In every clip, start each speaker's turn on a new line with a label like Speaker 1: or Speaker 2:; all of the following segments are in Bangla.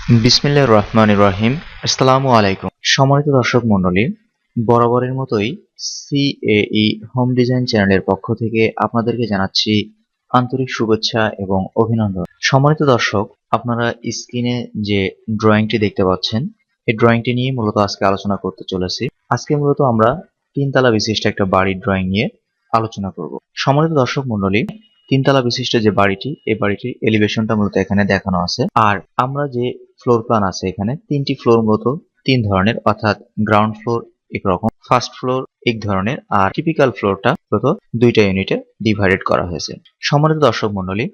Speaker 1: বিসমিল্লাহির রহমানির রহিম। আসসালামু আলাইকুম। সম্মানিত দর্শক মণ্ডলী, বরাবরের মতোই সিএই হোম ডিজাইন চ্যানেলের পক্ষ থেকে আপনাদেরকে জানাচ্ছি আন্তরিক শুভেচ্ছা এবং অভিনন্দন। সম্মানিত দর্শক, আপনারা স্ক্রিনে যে ড্রয়িংটি দেখতে পাচ্ছেন, এই ড্রয়িংটি নিয়ে মূলত আজকে আলোচনা করতে চলেছি। আজকে মূলত আমরা তিনতলা বিশিষ্ট একটা বাড়ির ড্রয়িং নিয়ে আলোচনা করব। সম্মানিত দর্শক মণ্ডলী, তিনতলা বিশিষ্ট যে বাড়িটি, এই বাড়িটির এলিভেশনটা মূলত এখানে দেখানো আছে। আর আমরা যে ফ্লোর প্ল্যান আছে, এখানে তিনটি ফ্লোর মূলত তিন ধরনের, অর্থাৎ গ্রাউন্ড ফ্লোর একরকম, ফার্স্ট ফ্লোর এক ধরনের, আর টিপিক্যাল ফ্লোরটা মূলত দুইটা ইউনিটে ডিভাইডেড করা হয়েছে। সম্মানিত দর্শক মণ্ডলী,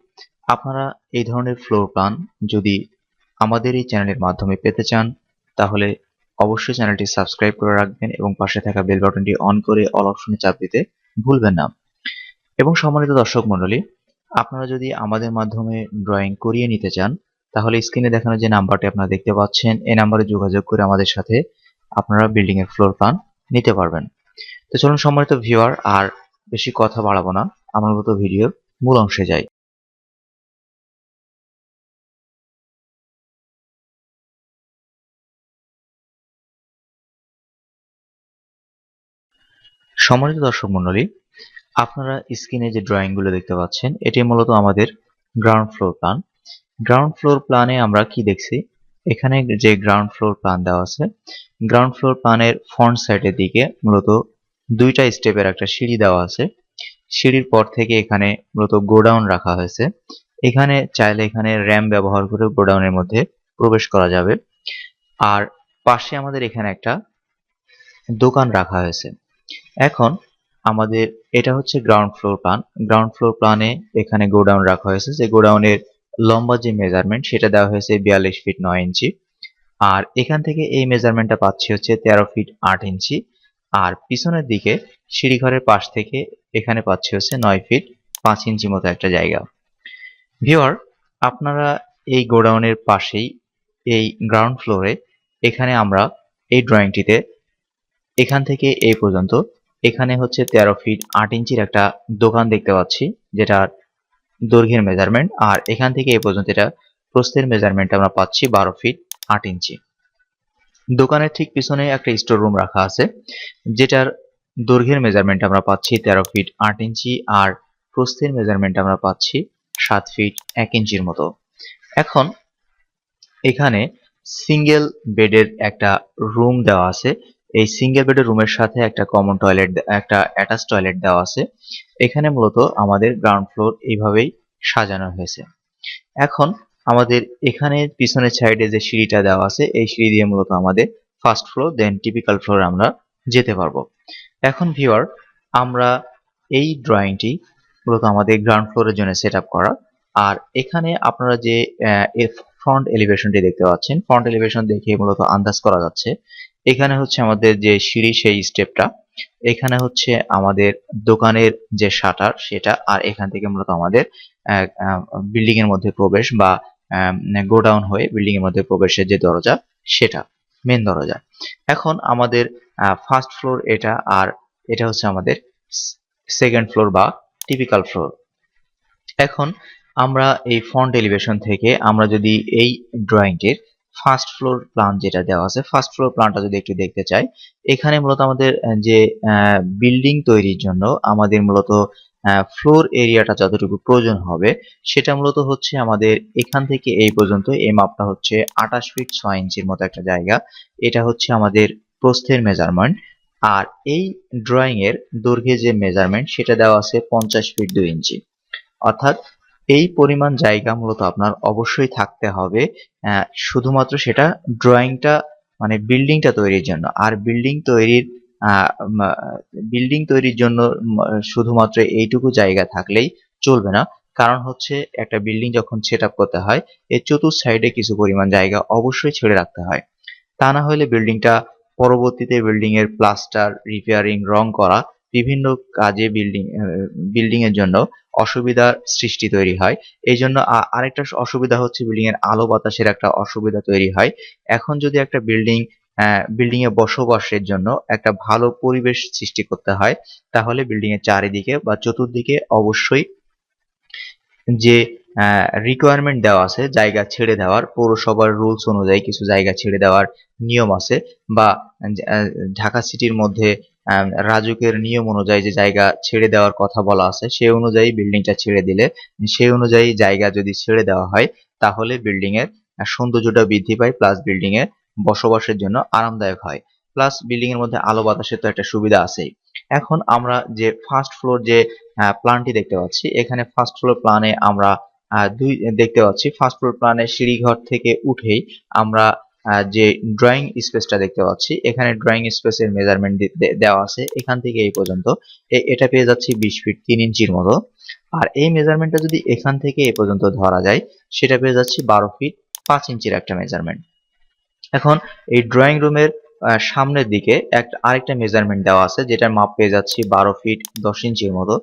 Speaker 1: আপনারা এই ধরনের ফ্লোর প্ল্যান যদি আমাদের এই চ্যানেলের মাধ্যমে পেতে চান, তাহলে অবশ্যই চ্যানেলটি সাবস্ক্রাইব করে রাখবেন এবং পাশে থাকা বেল বাটনটি অন করে অল অপশনে চাপ দিতে ভুলবেন না। এবং সম্মানিত দর্শক মণ্ডলী, আপনারা যদি আমাদের মাধ্যমে ড্রয়িং করিয়ে নিতে চান, তাহলে স্ক্রিনে দেখানো যে নাম্বারটি আপনারা দেখতে পাচ্ছেন, এই নাম্বারে যোগাযোগ করে আমাদের সাথে আপনারা বিল্ডিং এর ফ্লোর প্ল্যান নিতে পারবেন। তো চলুন সম্মানিত ভিউয়ার, আর বেশি কথা বাড়াবো না, আমার মতো ভিডিওর মূল অংশে যাই। সম্মানিত দর্শক মণ্ডলী, আপনারা স্ক্রিনে যে ড্রয়িং গুলো দেখতে পাচ্ছেন, এটি মূলত আমাদের ground floor plan. Ground floor প্ল্যানে আমরা কি দেখছি, এখানে যে গ্রাউন্ড ফ্লোর প্ল্যান দেওয়া আছে, গ্রাউন্ড ফ্লোর প্ল্যানের ফ্রন্ট সাইডের দিকে মূলত দুইটা স্টেপের একটা সিঁড়ি দেওয়া আছে। সিঁড়ির পর থেকে এখানে মূলত গোডাউন রাখা হয়েছে। এখানে চাইলে এখানে র্যাম্প ব্যবহার করে গোডাউনের মধ্যে প্রবেশ করা যাবে। আর পাশে আমাদের এখানে একটা দোকান রাখা হয়েছে। এখন আমাদের এটা হচ্ছে ground floor plan. Ground floor প্ল্যানে এখানে গোডাউন রাখা হয়েছে, যে গোডাউনের লম্বা যে মেজারমেন্ট সেটা দেওয়া হয়েছে 42 ফিট 9 ইঞ্চি। আর এখান থেকে এই মেজারমেন্টটা পাচ্ছি হচ্ছে 13 ফিট 8 ইঞ্চি। আর পিছনের দিকে সিঁড়িঘরের পাশ থেকে এখানে পাচ্ছি হচ্ছে 9 ফিট 5 ইঞ্চি মতো একটা জায়গা। ভিউয়ার, আপনারা এই গোডাউনের পাশেই এই গ্রাউন্ড ফ্লোরে এখানে আমরা এই ড্রয়িংটিতে এখান থেকে এই পর্যন্ত এখানে হচ্ছে 13 ফিট 8 ইঞ্চির একটা দোকান দেখতে পাচ্ছি, যেটার দৈর্ঘ্যের মেজারমেন্ট, আর এখান থেকে এই পর্যন্ত এটা প্রস্থের মেজারমেন্ট আমরা পাচ্ছি 12 ফিট 8 ইঞ্চি। দোকানের ঠিক পিছনে একটা স্টোর রুম রাখা আছে, যেটার দৈর্ঘ্যের মেজারমেন্ট আমরা পাচ্ছি 13 ফিট 8 ইঞ্চি, আর প্রস্থের মেজারমেন্ট আমরা পাচ্ছি 7 ফিট 1 ইঞ্চির মতো। এখন এখানে সিঙ্গেল বেডের একটা রুম দেওয়া আছে। এই সিঙ্গেল বেডের রুমের সাথে একটা কমন টয়লেট, একটা অ্যাটাচ টয়লেট দেওয়া আছে। এখানে মূলত আমাদের গ্রাউন্ড ফ্লোর এইভাবেই সাজানো হয়েছে। এখন আমাদের এখানে পিছনের সাইডে যে সিঁড়িটা দেওয়া আছে, এই সিঁড়ি দিয়ে মূলত আমাদের ফার্স্ট ফ্লোর দেন টিপিক্যাল ফ্লোরে আমরা যেতে পারবো। এখন ভিউয়ার, আমরা এই ড্রয়িংটি মূলত আমাদের গ্রাউন্ড ফ্লোরের জন্য সেট আপ করা। আর এখানে আপনারা যে ফ্রন্ট এলিভেশনটি দেখতে পাচ্ছেন, ফ্রন্ট এলিভেশন দেখে মূলত আন্দাজ করা যাচ্ছে এখানে হচ্ছে আমাদের যে সিঁড়ি, সেই স্টেপটা, এখানে হচ্ছে আমাদের দোকানের যে শাটার সেটা, আর এখান থেকে মূলত আমাদের বিল্ডিং এর মধ্যে প্রবেশ বা গোডাউন হয়ে বিল্ডিং এর মধ্যে প্রবেশের যে দরজা, সেটা মেন দরজা। এখন আমাদের ফার্স্ট ফ্লোর এটা, আর এটা হচ্ছে আমাদের সেকেন্ড ফ্লোর বা টিপিক্যাল ফ্লোর। এখন আমরা এই ফ্রন্ট এলিভেশন থেকে আমরা যদি এই ড্রয়িংটির ফার্স্ট ফ্লোর প্ল্যান যেটা দেওয়া আছে, ফার্স্ট ফ্লোর প্ল্যানটা যদি একটু দেখতে চাই, এখানে মূলত আমাদের যে বিল্ডিং তৈরির জন্য আমাদের মূলত ফ্লোর এরিয়াটা যতটুকু প্রয়োজন হবে, সেটা মূলত হচ্ছে আমাদের এখান থেকে এই পর্যন্ত এই মাপটা হচ্ছে 28 ফিট 6 ইঞ্চির মতো একটা জায়গা। এটা হচ্ছে আমাদের প্রস্থের মেজারমেন্ট। আর এই ড্রয়িং এর দৈর্ঘ্যে যে মেজারমেন্ট সেটা দেওয়া আছে 50 ফিট 2 ইঞ্চি। অর্থাৎ এই পরিমাণ জায়গা মূলত আপনার অবশ্যই থাকতে হবে, শুধুমাত্র সেটা ড্রয়িংটা মানে বিল্ডিংটা তৈরির জন্য। আর বিল্ডিং তৈরির জন্য শুধুমাত্র এইটুকু জায়গা থাকলেই চলবে না। কারণ হচ্ছে একটা বিল্ডিং যখন সেট আপ করতে হয়, এর চতুর্থ সাইডে কিছু পরিমাণ জায়গা অবশ্যই ছেড়ে রাখতে হয়। তা না হলে বিল্ডিংটা পরবর্তীতে বিল্ডিং এর প্লাস্টার, রিপেয়ারিং, রং করা, বিভিন্ন কাজে বিল্ডিং এর জন্য অসুবিধার সৃষ্টি তৈরি হয়। এই জন্য আরেকটা অসুবিধা হচ্ছে বিল্ডিং এর আলো বাতাসের একটা অসুবিধা তৈরি হয়। এখন যদি একটা বিল্ডিং এ বসবাসের জন্য একটা ভালো পরিবেশ সৃষ্টি করতে হয়, তাহলে বিল্ডিং এর চারিদিকে বা চতুর্দিকে অবশ্যই যে রিকোয়ারমেন্ট দেওয়া আছে জায়গা ছেড়ে দেওয়ার, পৌরসভার রুলস অনুযায়ী কিছু জায়গা ছেড়ে দেওয়ার নিয়ম আছে, বা ঢাকা সিটির মধ্যে রাজুকের নিয়ম অনুযায়ী যে জায়গা ছেড়ে দেওয়ার কথা বলা আছে সেই অনুযায়ী বিল্ডিংটা ছেড়ে দিলে, সেই অনুযায়ী জায়গা যদি ছেড়ে দেওয়া হয় তাহলে বিল্ডিং এর সৌন্দর্যটা বৃদ্ধি পায়, প্লাস বিল্ডিং এর বসবাসের জন্য আরামদায়ক হয়, প্লাস বিল্ডিং এর মধ্যে আলো বাতাসের তো একটা সুবিধা আছেই। এখন আমরা যে ফার্স্ট ফ্লোর যে প্ল্যানটি দেখতে পাচ্ছি, এখানে ফার্স্ট ফ্লোর প্ল্যানে আমরা দুই দেখতে পাচ্ছি। ফার্স্ট ফ্লোর প্ল্যানে সিঁড়িঘর থেকে উঠেই আমরা যে ড্রয়িং স্পেসটা দেখতে পাচ্ছি, এখানে ড্রয়িং স্পেসের মেজারমেন্ট দেওয়া আছে এখান থেকে এই পর্যন্ত। এটা পেয়ে যাচ্ছি 20 ফিট 3 ইঞ্চির মতো। আর এই মেজারমেন্টটা যদি এখান থেকে এই পর্যন্ত ধরা যায়, সেটা পেয়ে যাচ্ছি 12 ফিট 5 ইঞ্চির একটা মেজারমেন্ট। এখন এই ড্রয়িং রুমের সামনের দিকে আরেকটা মেজারমেন্ট দেওয়া আছে, যেটার মাপ পেয়ে যাচ্ছি 12 ফিট 10 ইঞ্চির মতো।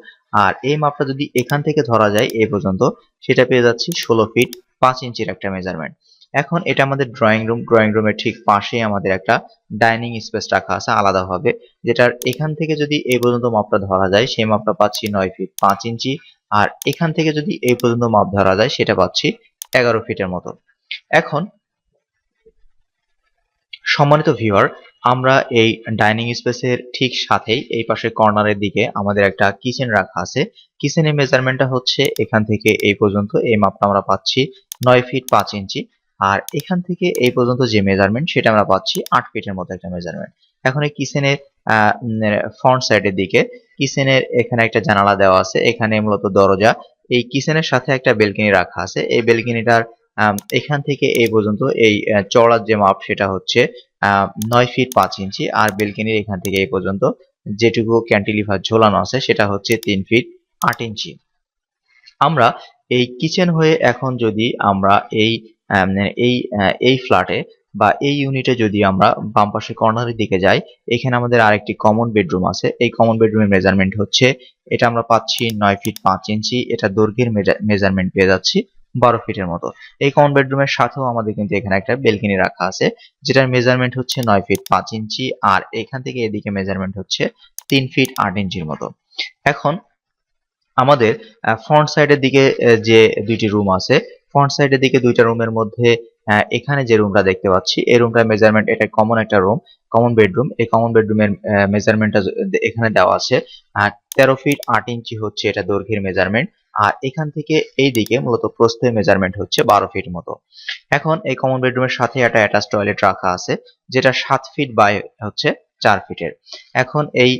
Speaker 1: আর এই মাপটা যদি এখান থেকে ধরা যায় এই পর্যন্ত, সেটা পেয়ে যাচ্ছি 16 ফিট 5 ইঞ্চির একটা মেজারমেন্ট। এখন এটা আমাদের ড্রয়িং রুম, ড্রয়িং রুমের ঠিক পাশেই আমাদের একটা ডাইনিং স্পেস রাখা আছে আলাদাভাবে, যেটার এখান থেকে যদি এই পর্যন্ত মাপটা ধরা যায় সেই মাপটা পাচ্ছি 9 ফিট 5 ইঞ্চি। আর এখান থেকে যদি এই পর্যন্ত মাপ ধরা যায় সেটা পাচ্ছি 11 ফিটের মতো। এখন সম্মানিত ভিউয়ার, আমরা এই ডাইনিং স্পেসের ঠিক সাথেই এই পাশে কর্নারের দিকে আমাদের একটা কিচেন রাখা আছে। কিচেনের মেজারমেন্টটা হচ্ছে এখান থেকে এই পর্যন্ত, এই মাপটা আমরা পাচ্ছি 9 ফিট 5 ইঞ্চি। আর এখান থেকে এই পর্যন্ত যে মেজারমেন্ট সেটা আমরা পাচ্ছি 8 ফিটের মতো একটা মেজারমেন্ট। এখন এই কিচেনের ফ্রন্ট সাইডের দিকে কিচেনের এখানে একটা জানালা দেওয়া আছে, এখানে মূলত দরজা। এই কিচেনের সাথে একটা বেলকনি রাখা আছে, এই বেলকনিটার এখান থেকে এই পর্যন্ত এই চওড়ার যে মাপ সেটা হচ্ছে 9 ফিট 5 ইঞ্চি। আর বেলকনির এখান থেকে এই পর্যন্ত যেটুকু ক্যান্টিলিভার ঝোলানো আছে সেটা হচ্ছে 3 ফিট 8 ইঞ্চি। আমরা এই কিচেন হয়ে এখন যদি আমরা এই এই ফ্ল্যাটে বা এই ইউনিটে যদি আমরা বাম পাশে কর্নারের দিকে যাই, এখানে আমাদের আরেকটি কমন বেডরুম আছে। এই কমন বেডরুমের মেজারমেন্ট হচ্ছে, এটা আমরা পাচ্ছি 9 ফিট 5 ইঞ্চি। এটা দৈর্ঘ্যের মেজারমেন্ট পেয়ে যাচ্ছি 12 ফিটের মতো। এই কমন বেডরুমের সাথেও আমাদের কিন্তু এখানে একটা বেলকনি রাখা আছে, যেটার মেজারমেন্ট হচ্ছে 9 ফিট 5 ইঞ্চি। আর এখান থেকে এদিকে মেজারমেন্ট হচ্ছে 3 ফিট 8 ইঞ্চির মতো। এখন আমাদের ফ্রন্ট সাইডের দিকে যে দুইটি রুম আছে, ফ্রন্ট সাইডের দিকে দুইটা রুমের মধ্যে এখানে যে রুমটা দেখতে পাচ্ছি এই রুমটার মেজারমেন্ট, এটা কমন একটা রুম, কমন বেডরুম। এই কমন বেডরুমের মেজারমেন্টটা এখানে দেওয়া আছে 13 ফিট 8 ইঞ্চি হচ্ছে এটা দৈর্ঘ্যের মেজারমেন্ট। আর এখান থেকে এই দিকে মূলত প্রস্থের মেজারমেন্ট হচ্ছে 12 ফিট মতো। এখন এই কমন বেডরুমের সাথে একটা অ্যাটাচ টয়লেট রাখা আছে, যেটা 7 ফিট বাই হচ্ছে 4 ফিটের। এখন এই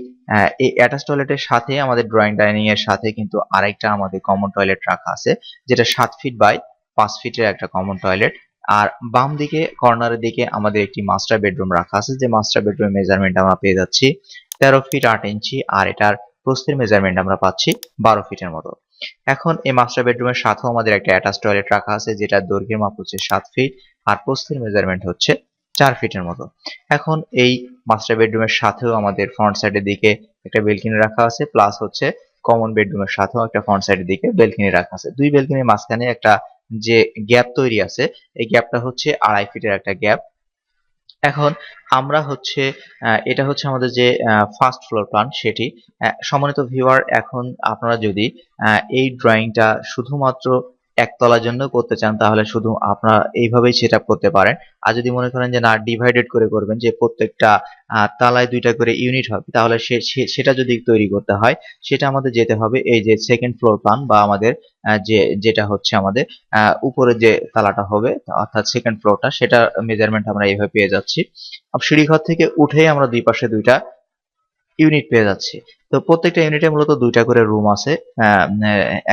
Speaker 1: অ্যাটাচ টয়লেটের সাথে আমাদের ড্রয়িং ডাইনিং এর সাথে কিন্তু আরেকটা আমাদের কমন টয়লেট রাখা আছে, যেটা 7 ফিট বাই 5 ফিটের একটা কমন টয়লেট। আর বাম দিকে কর্নারের দিকে আমাদের একটি মাস্টার বেডরুম রাখা আছে, যে মাস্টার বেডরুমের মেজারমেন্ট আমরা পেয়ে যাচ্ছি 13 ফিট 8 ইঞ্চি। আর এটার প্রস্থের মেজারমেন্ট আমরা পাচ্ছি 12 ফিটের মতো। এখন এই মাস্টার বেডরুমের সাথেও আমাদের একটা অ্যাটাচ টয়লেট রাখা আছে, যেটার দৈর্ঘ্যের মাপ হচ্ছে 7 ফিট আর প্রস্থের মেজারমেন্ট হচ্ছে 4 ফিটের মতো। এখন এই মাস্টার বেডরুমের সাথেও আমাদের ফ্রন্ট সাইডের দিকে একটা বেলকনি রাখা আছে, প্লাস হচ্ছে কমন বেডরুমের সাথেও একটা ফ্রন্ট সাইডের দিকে বেলকনি রাখা আছে। দুই বেলকনির মাঝখানে একটা যে গ্যাপ তৈরি আছে, এই গ্যাপটা হচ্ছে 2.5 ফিটের একটা গ্যাপ। এখন আমরা হচ্ছে এটা হচ্ছে আমাদের যে ফার্স্ট ফ্লোর প্ল্যান সেটি। সম্মানিত ভিউয়ার, এখন আপনারা যদি এই ড্রয়িংটা শুধুমাত্র একতলার জন্য করতে চান তাহলে শুধু আপনারা এইভাবেই সেট আপ করতে পারেন। আর যদি মনে করেন যে না, ডিভাইডেড করে করবেন, যে প্রত্যেকটা তালায় 2টা করে ইউনিট হবে, তাহলে সেটা যদি তৈরি করতে হয় সেটা আমাদের যেতে হবে এই যে সেকেন্ড ফ্লোর প্ল্যান, বা আমাদের যেটা হচ্ছে আমাদের উপরে যে তালাটা হবে অর্থাৎ সেকেন্ড ফ্লোরটা, সেটা মেজারমেন্ট আমরা এইভাবে পেয়ে যাচ্ছি। সিঁড়িঘর থেকে উঠেই আমরা দুই পাশে 2টা ইউনিট পেয়ে যাচ্ছি। তো প্রত্যেকটা ইউনিটে মূলত 2টা করে রুম আছে।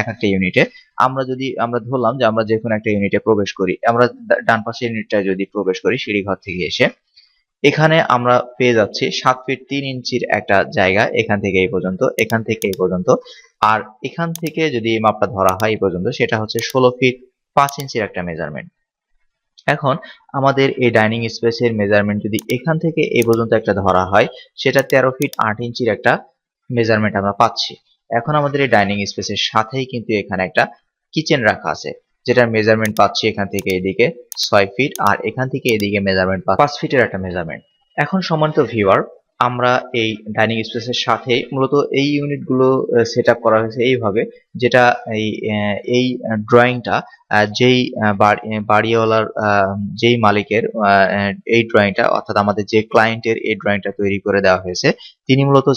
Speaker 1: এক একটা ইউনিটে আমরা ধরলাম যে আমরা যে কোনো একটা ইউনিটে প্রবেশ করি, আমরা ডান পাশে ইউনিটটা যদি প্রবেশ করি সিঁড়িঘর থেকে এসে, এখানে আমরা পেয়ে যাচ্ছি 7 ফিট 3 ইঞ্চির একটা জায়গা, এখান থেকে এই পর্যন্ত, এখান থেকে এই পর্যন্ত। আর এখান থেকে যদি এই মাপটা ধরা হয় এই পর্যন্ত, সেটা হচ্ছে 16 ফিট 5 ইঞ্চির একটা মেজারমেন্ট। এখন আমাদের এই ডাইনিং স্পেসের মেজারমেন্ট যদি এখান থেকে এই পর্যন্ত একটা ধরা হয়, সেটা 13 ফিট 8 ইঞ্চির একটা মেজারমেন্ট আমরা পাচ্ছি। এখন আমাদের এই ডাইনিং স্পেসের সাথেই কিন্তু এখানে একটা কিচেন রাখা আছে, যেটার মেজারমেন্ট পাচ্ছি এখান থেকে এদিকে 6 ফিট আর এখান থেকে এদিকে মেজারমেন্ট 5 ফিটের একটা মেজারমেন্ট। এখন সম্মানিত ভিউয়ার, আমরা এই ডাইনিং স্পেসের সাথে মূলত এই ইউনিটগুলো সেট আপ করা হয়েছে এইভাবে, যেটা এই ড্রয়িংটা যেই বাড়িওয়ালার যেই মালিকের এই ড্রয়িংটা, অর্থাৎ আমাদের যে ক্লায়েন্টের এই ড্রয়িংটা তৈরি করে দেওয়া হয়েছে, তিনি মূলত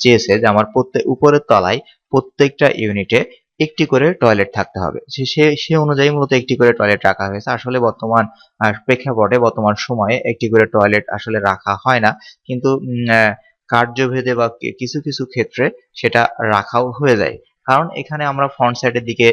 Speaker 1: চেয়েছে যে আমার উপরের তলায় প্রত্যেকটা ইউনিটে একটি করে টয়লেট থাকতে হবে। সে অনুযায়ী মূলত একটি করে টয়লেট রাখা হয়েছে। আসলে বর্তমান প্রেক্ষাপটে বর্তমান সময়ে একটি করে টয়লেট আসলে রাখা হয় না, কিন্তু কার্যভেদে বা কিছু কিছু ক্ষেত্রে সেটা রাখাও হয়ে যায়। কারণ এখানে আমরা ফ্রন্ট সাইডের দিকে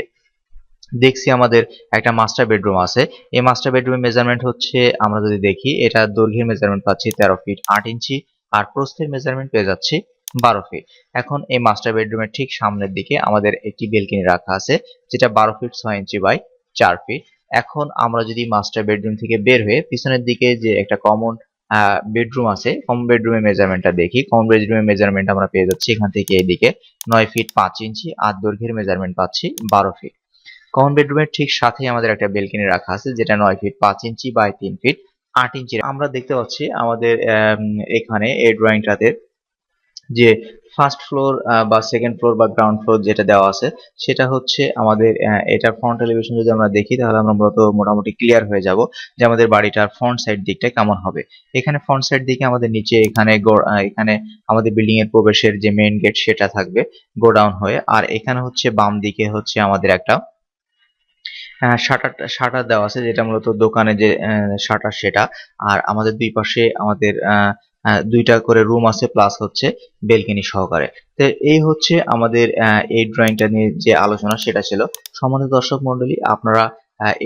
Speaker 1: দেখছি আমাদের একটা মাস্টার বেডরুম আছে। এই মাস্টার বেডরুমের মেজারমেন্ট হচ্ছে, আমরা যদি দেখি, এটা দৈর্ঘ্যের মেজারমেন্ট পাচ্ছি 13 ফিট 8 ইঞ্চি, আর প্রস্থের মেজারমেন্ট পেয়ে যাচ্ছি 12 ফিট। এখন এই মাস্টার বেডরুমের ঠিক সামনের দিকে আমাদের একটি বেলকনি রাখা আছে, যেটা 12 ফিট 6 ইঞ্চি বাই 4 ফিট। এখন আমরা যদি মাস্টার বেডরুম থেকে বের হয়ে পিছনের দিকে যে একটা কমন বেডরুম আছে, কমন বেডরুমের মেজারমেন্টটা দেখি। কমন বেডরুমের মেজারমেন্ট আমরা পেয়ে যাচ্ছি এখান থেকে এইদিকে 9 ফিট 5 ইঞ্চি, আর দৈর্ঘ্যের মেজারমেন্ট পাচ্ছি 12 ফিট। কমন বেডরুমের ঠিক সাথেই আমাদের একটা বেলকনি রাখা আছে, যেটা 9 ফিট 5 ইঞ্চি বাই 3 ফিট 8 ইঞ্চি। আমরা দেখতে পাচ্ছি আমাদের এখানে এই ড্রয়িংটাতে যে ফার্স্ট ফ্লোর বা সেকেন্ড ফ্লোর বা গ্রাউন্ড ফ্লোর যেটা দেওয়া আছে, সেটা হচ্ছে আমাদের এটার ফ্রন্ট এলিভেশন যদি আমরা দেখি, তাহলে আমরা মোটামুটি ক্লিয়ার হয়ে যাব যে আমাদের বাড়িটার ফ্রন্ট সাইড দিকটা কেমন হবে। এখানে ফ্রন্ট সাইড দিকে আমাদের নিচে এখানে আমাদের বিল্ডিং এর প্রবেশের যে মেইন গেট সেটা থাকবে গোডাউন হয়ে, আর এখানে হচ্ছে বাম দিকে হচ্ছে আমাদের একটা শাটার দেওয়া আছে, যেটা মূলত দোকানে যে শাটার সেটা। আর আমাদের দুই পাশে আমাদের দুইটা করে রুম আছে, প্লাস হচ্ছে বেলকনি সহকারে। তো এই হচ্ছে আমাদের এই ড্রয়িংটা নিয়ে যে আলোচনা সেটা ছিল। সম্মানিত দর্শক মন্ডলী, আপনারা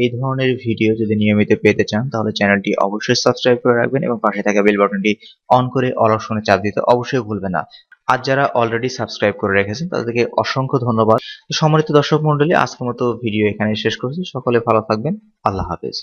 Speaker 1: এই ধরনের ভিডিও যদি নিয়মিত পেতে চান, তাহলে চ্যানেলটি অবশ্যই সাবস্ক্রাইব করে রাখবেন এবং পাশে থাকা বেল বাটনটি অন করে অল অপশনে চাপ দিতে অবশ্যই ভুলবেন না। আর যারা অলরেডি সাবস্ক্রাইব করে রেখেছেন তাদেরকে অসংখ্য ধন্যবাদ। সম্মানিত দর্শক মন্ডলী, আজকের মতো ভিডিও এখানে শেষ করছি। সকলে ভালো থাকবেন। আল্লাহ হাফেজ।